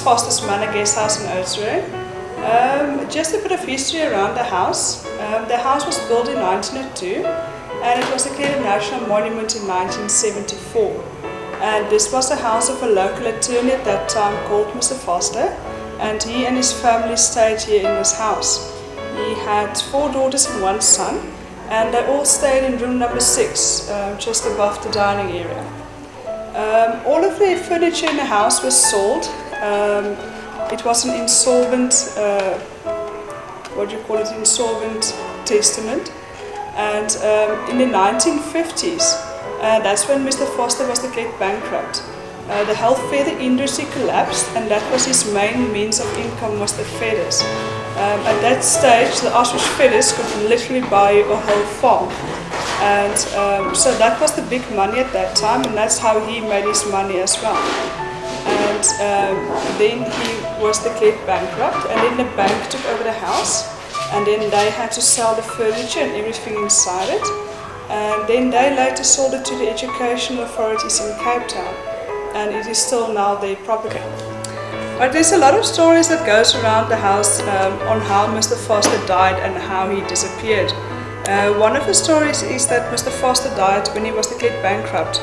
Foster's Manor Guest House in Oudtshoorn. Just a bit of history around the house. The house was built in 1902 and it was declared a national monument in 1974. And this was the house of a local attorney at that time called Mr. Foster, and he and his family stayed here in this house. He had 4 daughters and 1 son, and they all stayed in room number 6, just above the dining area. All of the furniture in the house was sold. It was an insolvent, insolvent testament. And in the 1950s, that's when Mr. Foster was declared bankrupt. The health feather industry collapsed, and that was his main means of income, was the feathers. At that stage, the ostrich feathers could literally buy a whole farm. And so that was the big money at that time, and that's how he made his money as well. And then he was declared bankrupt, and then the bank took over the house, and then they had to sell the furniture and everything inside it. And then they later sold it to the educational authorities in Cape Town, and it is still now their property. But there's a lot of stories that goes around the house on how Mr. Foster died and how he disappeared. One of the stories is that Mr. Foster died when he was declared bankrupt.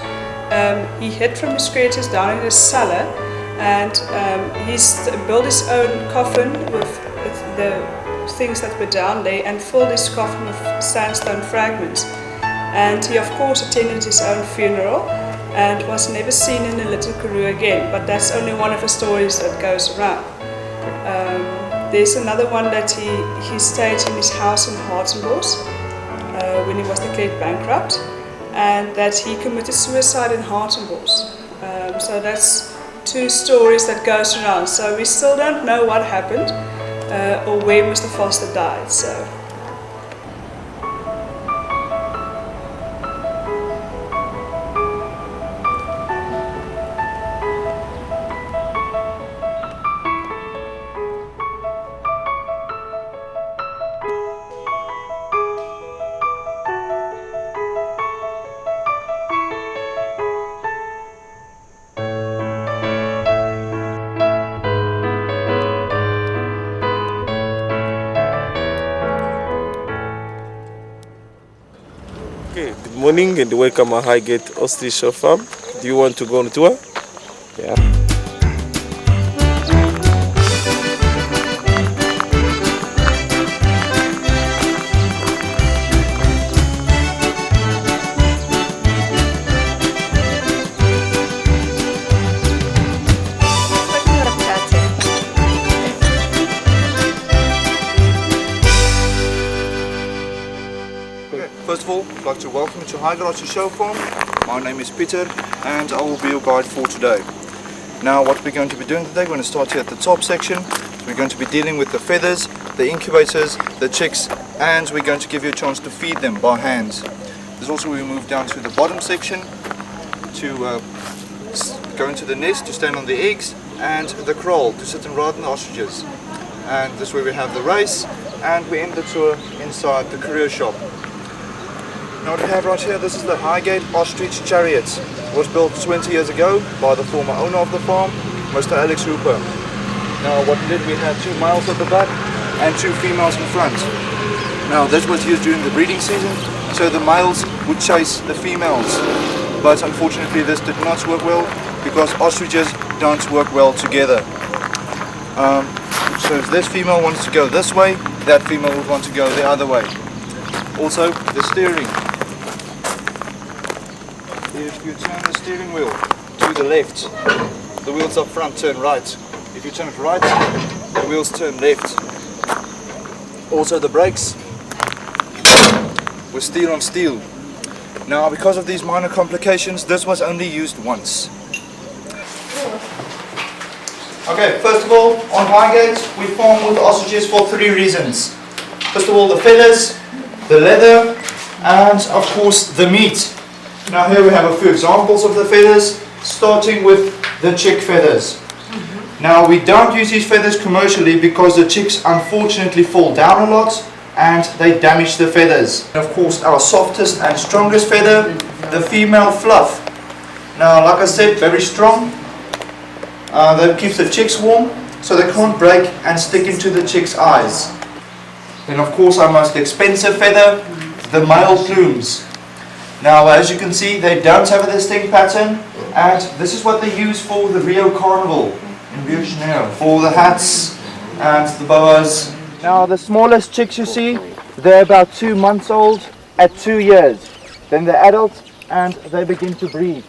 He hid from his creditors down in the cellar, and he built his own coffin with the things that were down there and filled his coffin with sandstone fragments. And he of course attended his own funeral and was never seen in the Little Karoo again, but that's only one of the stories that goes around. There's another one that he stayed in his house in Hartenbos when he was declared bankrupt, and that he committed suicide in Hartenbos. So that's 2 stories that goes around. So we still don't know what happened or where Mr. Foster died. So. Okay, good morning and welcome at Highgate Oudtshoorn Farm. Do you want to go on a tour? Yeah. First of all, I'd like to welcome you to Highgate Oudtshoorn Farm. My name is Peter and I will be your guide for today. Now what we're going to be doing today, we're going to start here at the top section. We're going to be dealing with the feathers, the incubators, the chicks, and we're going to give you a chance to feed them by hand. There's also we move down to the bottom section to go into the nest to stand on the eggs, and the kraal to sit and ride on the ostriches. And this is where we have the race, and we end the tour inside the career shop. Now what we have right here, this is the Highgate Ostrich Chariot. It was built 20 years ago by the former owner of the farm, Mr. Alex Hooper. Now what we did, we had 2 males at the back and 2 females in front. Now this was used during the breeding season, so the males would chase the females. But unfortunately this did not work well, because ostriches don't work well together. So if this female wants to go this way, that female would want to go the other way. Also the steering. If you turn the steering wheel to the left, the wheels up front turn right. If you turn it right, the wheels turn left. Also the brakes were steel on steel. Now because of these minor complications, this was only used once. Okay, first of all, on Highgate we farm with ostriches for 3 reasons. First of all, the feathers, the leather, and of course the meat. Now here we have a few examples of the feathers, starting with the chick feathers. Now we don't use these feathers commercially because the chicks unfortunately fall down a lot and they damage the feathers. And of course our softest and strongest feather, the female fluff. Now like I said, very strong, That keeps the chicks warm so they can't break and stick into the chicks' eyes. Then of course our most expensive feather, the male plumes. Now as you can see, they don't have a distinct pattern, and this is what they use for the Rio Carnival in Rio de Janeiro, for the hats and the boas. Now the smallest chicks you see, they're about 2 months old at 2 years. Then they're adults and they begin to breed.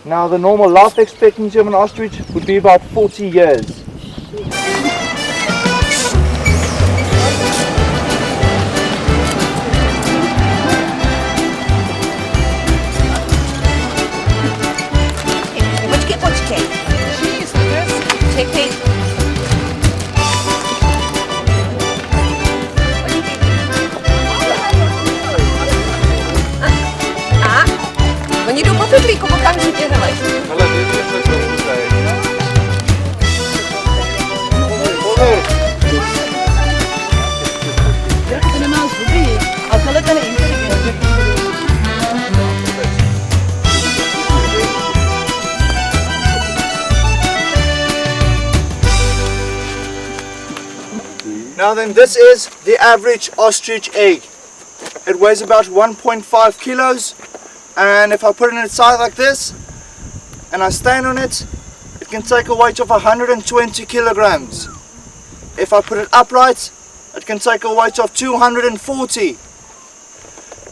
Now the normal life expectancy of an ostrich would be about 40 years. Počkej. Čekej. A? Oni jdou po pytlíku okamžitě, hele. To nemá zuby, ale tohle ten je inteligentní. Now then, this is the average ostrich egg. It weighs about 1.5 kilos, and if I put it inside like this and I stand on it, it can take a weight of 120 kilograms. If I put it upright, it can take a weight of 240.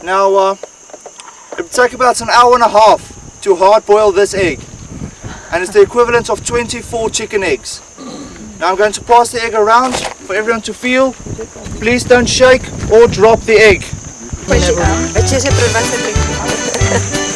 Now it would take about an hour and a half to hard boil this egg, and it's the equivalent of 24 chicken eggs. Now I'm going to pass the egg around for everyone to feel. Please don't shake or drop the egg. Večeře pro 20 lidí.